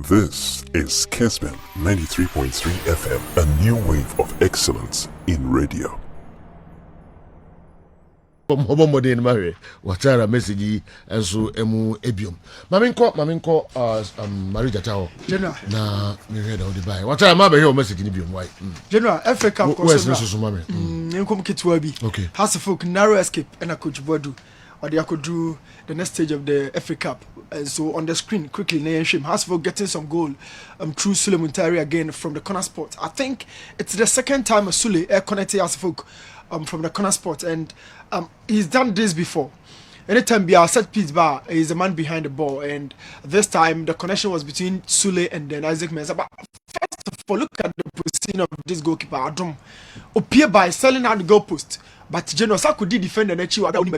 This is Kessben 93.3 FM, a new wave of excellence in radio. Modern Mary, whatever message and so emu ebium. Maminko, Marija Tao. General. Na me read all the buy. Whatever my be message in ebium. Why? General, Africa. Where's Mrs. Mami? Nkom Kitwabi. Okay. House of Folk narrow escape and I could Bodu. Or they could do the next stage of the FA Cup. And so on the screen, quickly, Nayan Shim has for getting some goal through Sule Muntari again from the corner spot. I think it's the second time Sule connected Asfolk from the corner spot, and he's done this before. Anytime be a set piece bar, he's a man behind the ball, and this time the connection was between Sule and then Isaac Mensah. But first of all, look at the position of this goalkeeper, Adom, appear by selling out the goalpost. But General Sako did defend and achieve what only so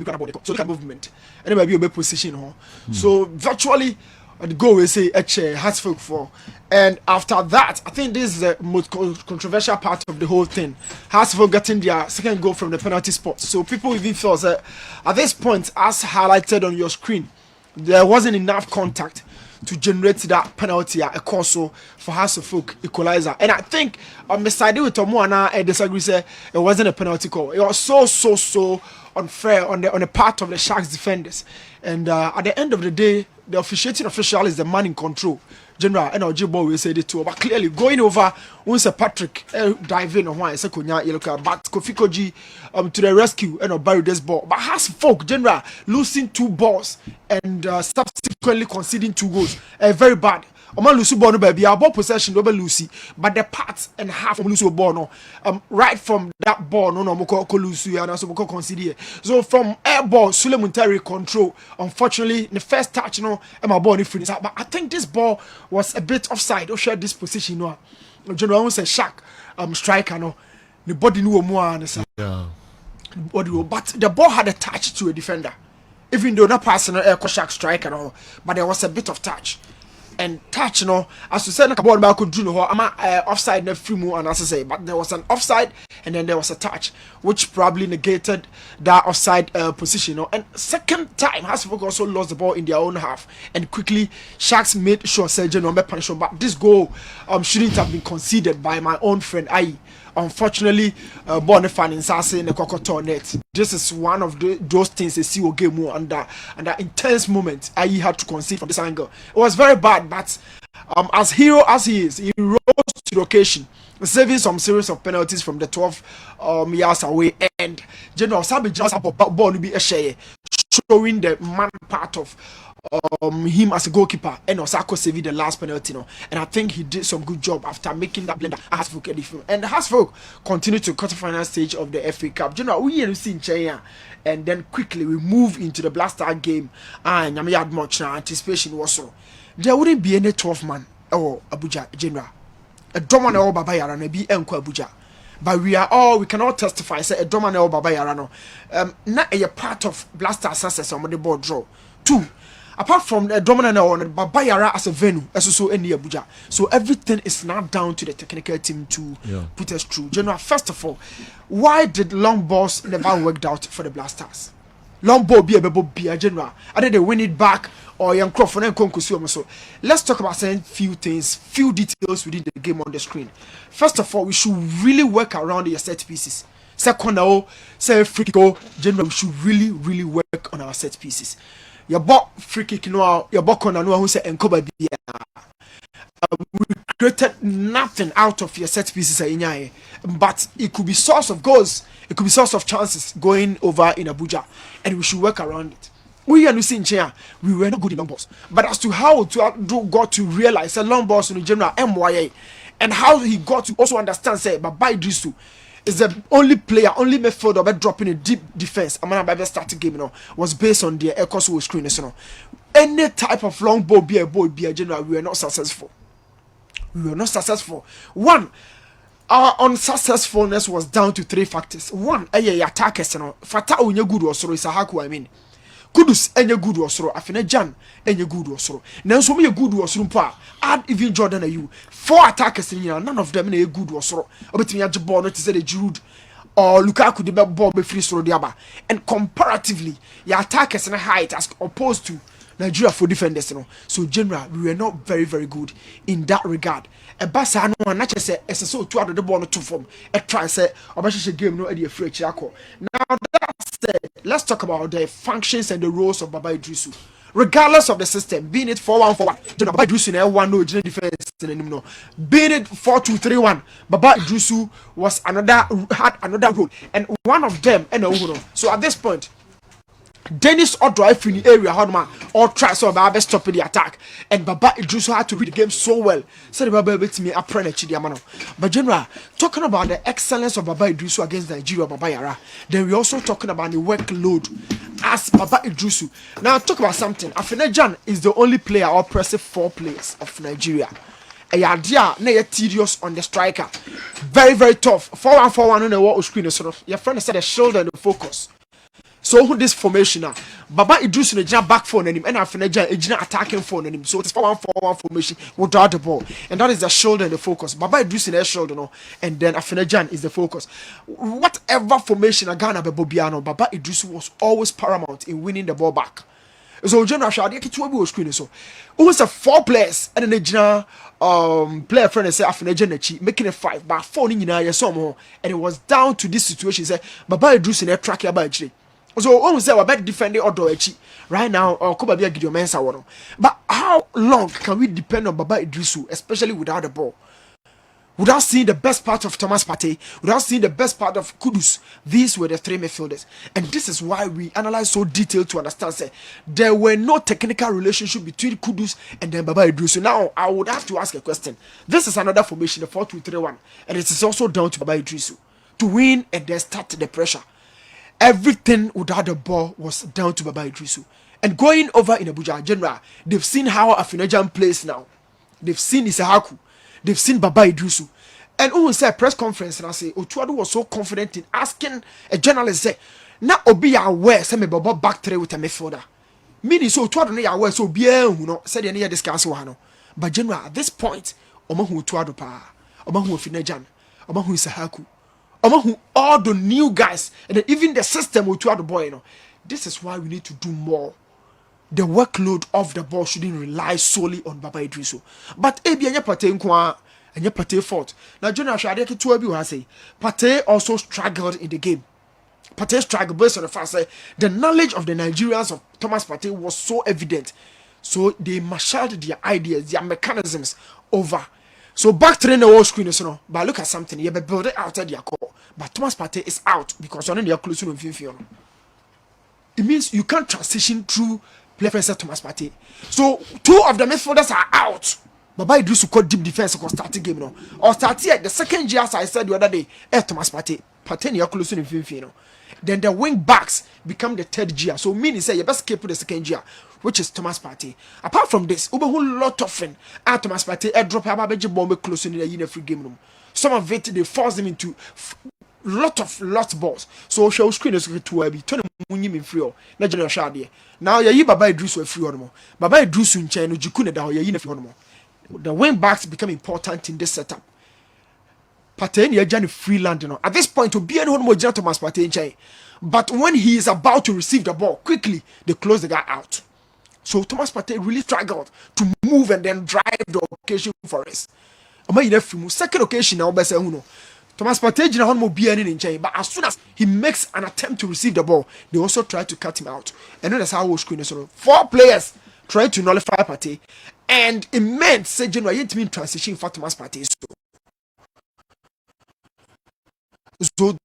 look at movement. And maybe a position. So virtually the goal we say Hatsfolk for. And after that, I think this is the most controversial part of the whole thing. Hatsfolk getting their second goal from the penalty spot. So people even felt that at this point, as highlighted on your screen, there wasn't enough contact to generate that penalty a course for Hatsfolk equalizer. And I think beside with Tomoana, I disagree. Say it wasn't a penalty call. It was so unfair on the part of the Sharks defenders. And at the end of the day, the officiating official is the man in control. General NLG Ball will say it too, but clearly going over once Patrick diving on one second yellow card, but Kofi Koji to the rescue and bury this ball. But Hatsfolk General losing 2 balls and subsequently conceding 2 goals. Very bad. Oman Lucy ball no baby, our ball possession over Lucy, but the part and half of Lucy ball no. Right from that ball, no moko Lucy and also moko consider. So from air ball, Sule Muntari control. Unfortunately, the first touch, no, and my ball finished. But I think this ball was a bit offside. Or share this position, no. General was a shark, striker, no. The body knew more, yeah. But the ball had a touch to a defender, even though not passing air shark striker, no. But there was a bit of touch. And touch, you know, as you said, I could do no, I'm offside, no free move, and as I say, but there was an offside and then there was a touch, which probably negated that offside position. You know? And second time, Hatsfolk also lost the ball in their own half, and quickly Sharks made sure Sergeant number punishment. But this goal shouldn't have been conceded by my own friend Ayi. Unfortunately, Bonifan in Sase in the Kokoto net. This is one of those things they see a game more under intense moment. Ayi had to concede from this angle. It was very bad, but as hero as he is, he rose to the occasion, saving some series of penalties from the 12 yards away. And General Sabi just have a ball to be a share, showing the man part of him as a goalkeeper, and Osako saved the last penalty, no? And I think he did some good job after making that blender. Hatsfolk and Hatsfolk continued to quarterfinal stage of the FA Cup. You know, we here see in China, and then quickly we move into the Blaster game, and I had much anticipation also. There wouldn't be any 12 man or Abuja General. A Doman or Baba Yara be Enko Abuja. But we can all testify, say a Doman or Baba Yarano. Not a part of Blaster success on the board draw. 2. Apart from the dominant on Baba Yara as a venue, as also in Abuja. So everything is now down to the technical team to put us through. General, first of all, why did long balls never worked out for the Blasters? Long ball be a general. Either they win it back or young Crawford and Konkusu. So let's talk about saying few things, few details within the game on the screen. First of all, we should really work around your set pieces. Second, say free kick, general, we should really work on our set pieces. Your ball free kick, no, your ball corner, no, who say Enkoba be. We created nothing out of your set pieces, but it could be source of goals, it could be source of chances going over in Abuja, and we should work around it. We are in China, we were not good in long balls, but as to how to got to realize that long balls in the general MYA, and how he got to also understand, say, but by Drisu is the only player, only method of dropping a deep defense. I'm gonna start game, was based on the Echoes screen, Any type of long ball, be a general, we were not successful. One, our unsuccessfulness was down to 3 factors. One, attackers, Fata unye good or so is a haku, I mean. Kudus enye good or so, Afine Jan enye good or so. Now so me good or so, add even Jordan you. 4 attackers in here, none of them a good or so. Obeti me ball not to say the Giroud or Lukaku the ball be free so diaba. And comparatively, your attackers in height as opposed to Nigeria for defenders, you know. So general, we were not very, very good in that regard. A basa no one not say SSO 2 out of the ball to form. A try say Obasha game no idea free chako. Now that said, let's talk about the functions and the roles of Baba Idrisu. Regardless of the system, being it 4-1-4-1, Baba Idrisu in L1 no defense no. Being it 4-2-3-1, Baba Idrisu had another role, and one of them so at this point, Dennis or drive in the area, Hodman, or try so Baba stop the attack, and Baba Idrisu had to read the game so well. So the Baba beat me up But general, talking about the excellence of Baba Idrisu against Nigeria, Baba Yara, then we also talking about the workload as Baba Idrisu. Now talk about something. Afenejan is the only player or pressing 4 players of Nigeria. A idea na tedious on the striker. Very, very tough. 4-1-4-1 on the wall screen. Sort of your friend said the shoulder and the focus. So who this formation now? Baba Idrisu na jina back phone and him, and Afenejan jina attacking phone and him. So it's 4-1-4-1 formation without the ball, and that is the shoulder and the focus. Baba Idrisu na shoulder no, and then Afenejan is the focus. Whatever formation a Ghana Bobiano, Baba Idrisu was always paramount in winning the ball back. So general shadi kitu we screen so. Who was a 4 players and then jina player friend say Afenejan na chi making it 5, but 4 ni nyina yes somehow, and it was down to this situation. Say Baba Idrisu na track about actually. So almost say we're better defending Odoechi right now or Koba Bia Gideon Mensa one. But how long can we depend on Baba Idrisu, especially without the ball? Without seeing the best part of Thomas Partey, without seeing the best part of Kudus, these were the 3 midfielders. And this is why we analyze so detailed to understand say there were no technical relationship between Kudus and then Baba Idrisu. Now I would have to ask a question. This is another formation, the 4-2-3-1, and it is also down to Baba Idrisu to win and then start the pressure. Everything without the ball was down to Baba Idrisu. And going over in Abuja, general, they've seen how Afenejan plays now. They've seen Isahaku. They've seen Baba Idrisu. And who said press conference and I say, Otuado was so confident in asking a journalist, say, na obi aware, say me Baba back 3 with a midfielder. Meaning, so Otuado na aware, so bien, you know, said any discuss one. But general, at this point, Omahu Otuado pa, Omahu Afenejan, Omahu Isahaku, among all the new guys, and then even the system will the boy, you know. This is why we need to do more. The workload of the ball shouldn't rely solely on Baba Idrisu. But ebi anya Partey nkwa, anya Partey fault. Now Jonah Shade ke to abi say Partey also struggled in the game. Partey struggled based on the fact that the knowledge of the Nigerians of Thomas Partey was so evident. So they marshaled their ideas, their mechanisms over. So back to the whole screen, so but look at something. You have built it out of their core. But Thomas Partey is out because on the close to him. It means you can't transition through play first Thomas Partey. So 2 of the midfielders are out. Baba Idrisu called deep defense or starting game no. Or starting at the second year, as I said the other day, Thomas Partey. Partey near close to him. Then the wing backs become the 3rd gear. So meaning say you best keep the 2nd gear, which is Thomas Partey. Apart from this, a whole lot of fun. Thomas Partey drop a bomb close in the free game room. Some of it they force them into lot balls. So show screen is to be turn him free. Na general shade. Now you Baba Idrisu free on more. Baba Idrisu in China jikune da you free on more. The wing backs become important in this setup. Partey near Johnny Freeland, at this point to be anyone more Thomas Partey in China. But when he is about to receive the ball, quickly they close the guy out. So Thomas Partey really struggled to move and then drive the occasion for us. Second occasion now, Thomas Partey jina hon mo bia ni nchen, but as soon as he makes an attempt to receive the ball, they also try to cut him out. And then that's how we screen is 4 players trying to nullify Partey, and it meant say general yet mean transition for Thomas Partey. So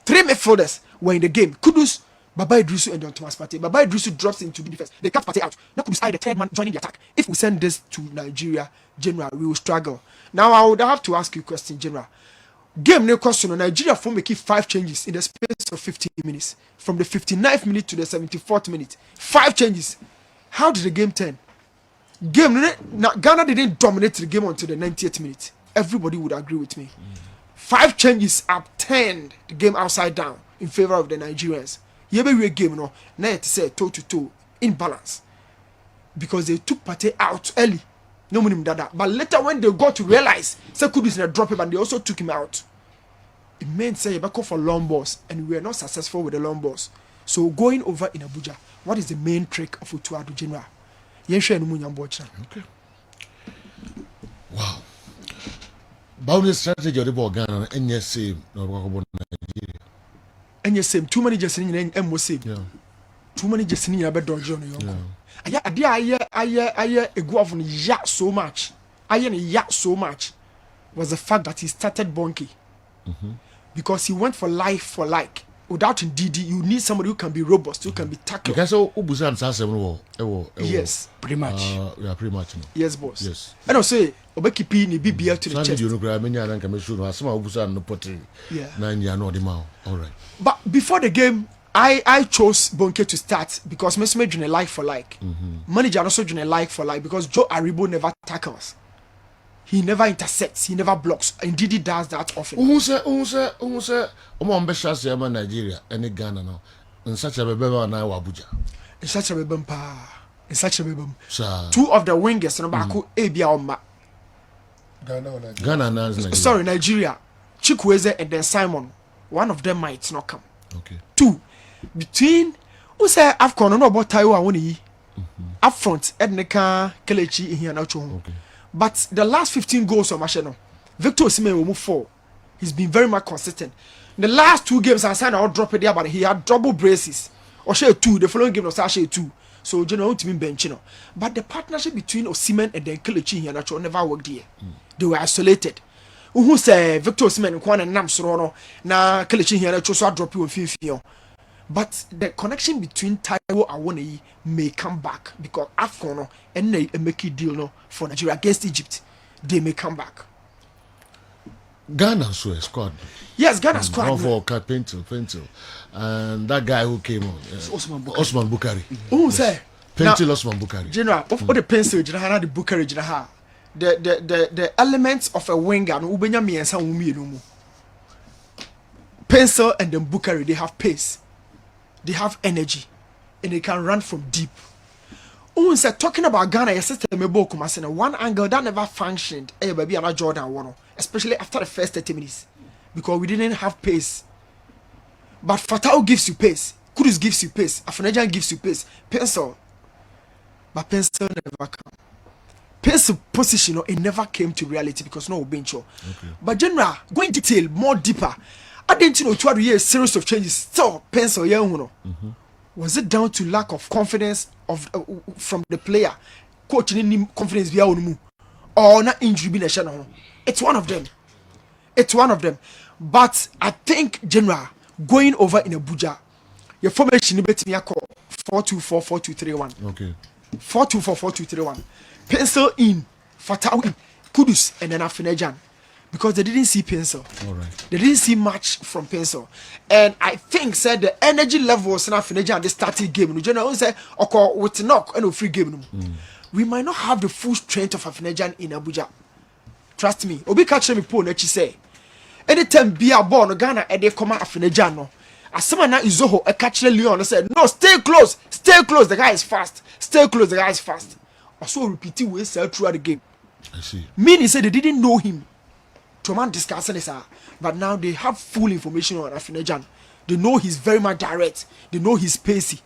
3 midfielders were in the game. Kudus, Baba Idrisu, and then Thomas Partey. Baba Idrisu drops into the defense. They cut Partey out. Now Kudus is the 3rd man joining the attack. If we send this to Nigeria, general, we will struggle. Now I would have to ask you a question, general. Game no question. Nigeria for making 5 changes in the space of 15 minutes. From the 59th minute to the 74th minute. 5 changes. How did the game turn? Ghana didn't dominate the game until the 90th minute. Everybody would agree with me. 5 changes have turned the game upside down in favor of the Nigerians. Yebe game no, now it say toe to toe in balance because they took Partey out early. No money dada. But later when they got to realize say Kudus in a drop him and they also took him out. It meant say you back for long balls and we were not successful with the long balls. So going over in Abuja, what is the main trick of Utuado General? Okay. Wow. Boundary strategy of the ball Ghana and yes, same no Nigeria. And yes, same too many just in same. Yeah. Too many just in your bed on I go off on ya so much. So much was the fact that he started Bonky. Because he went for life for like. Without indeed, you need somebody who can be robust, who can be tackled. Because Abuja and Sasem yes, pretty much. Yeah, pretty much. No. Yes, boss. Yes. And I'll say, Obekipi ni BBL to the chest. You know, many other can sure some Abuja and no pottery. Yeah. 9 years no the mouth. All right. But before the game, I chose Bonke to start because Messi made a like for like. Manager also doing a like for like because Joe Aribo never tackles. He never intercepts, he never blocks. Indeed, he does that often. Who say, Omo Nigeria, any Ghana now. In such a baby now Abuja. In such a bebumpa. In such a bebum. Sir. Two of the wingers, no baku Abia Oma. Ghana now Nigeria. Sorry, Nigeria. Chikwueze and then Simon. One of them might not come. Okay. Two. Between who say Afcon no about Taiwo awoni. Up front, Edneka Kelechi here now. Okay. But the last 15 goals of Macheno, Victor Osimhen will move 4. He's been very much consistent. The last 2 games, I signed out drop it there, but he had double braces. Or share 2. The following game was share 2. So general to me bench, But the partnership between Osimhen and then Kelechi here naturally never worked here. They were isolated. Who say Victor Osimhen and Kwan and Namsorono na Kelechi here naturally so drop you in 15. But the connection between Taiwo and Awoniyi may come back because Afcon and they make a deal no for Nigeria against Egypt. They may come back. Ghana so a squad. Yes, Ghana squad. One for Pencil. And that guy who came on, Osman Bukari. Who say? Pencil Osman Bukari. General, of the Pencil, General, the Bukari, General. The elements of a winger, no Ubenya me and some women. Pencil and then Bukari, they have pace. They have energy and they can run from deep. Talking about Ghana, your sister Mebo Kumasena, one angle that never functioned, baby, and Jordan one, especially after the first 30 minutes, because we didn't have pace. But Fatau gives you pace, Kudus gives you pace, Afanajan gives you pace, Pencil, but Pencil never come. Pencil position, it never came to reality because no bench. Okay. But General, going detail more deeper. I didn't know to a series of changes. Still, Pencil, was it down to lack of confidence of from the player, coaching confidence via or not injury being a channel? It's one of them. But I think General going over in Abuja, your formation bet me a call 4-2-4, 4-2-3-1. Okay. 4-2-4, 4-2-3-1. Pencil in, Fatau in, Kudus, and then Afinajan. Because they didn't see Pencil. All right. They didn't see much from Pencil. And I think said the energy levels in Afinajan at the starting game. You know, say okay with knock and free game. We might not have the full strength of Afinajan in Abuja. Trust me. Obi catch me po nechi say. Anytime be a ball no Ghana and they come out Afinajan no. Asema na Izoho a catch Leon said, no, stay close. The guy is fast. Also repeating we said throughout the game. I see. Meaning said they didn't know him. Man discussing this, but now they have full information on Afinajan. They know he's very much direct. They know he's pacey.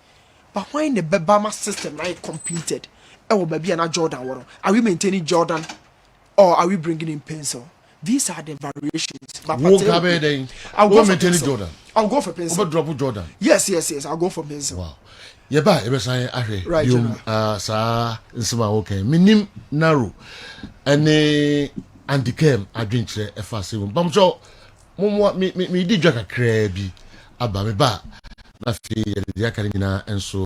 But when the Bebama system now completed, baby and Jordan, are we maintaining Jordan or are we bringing in Pencil? These are the variations. But I'll go for Pencil. Jordan. I'll go for Pencil. Drop Jordan. Yes. I'll go for Pencil. Wow. Yeba ebesan ahwe. Right. Sa nsema okay. Minim narrow. Ane Andy Kem adwenkyerɛ ɛfa se mu bamcho mo me di dwa kakra bi aba me ba na fe yɛ de aka nyina enso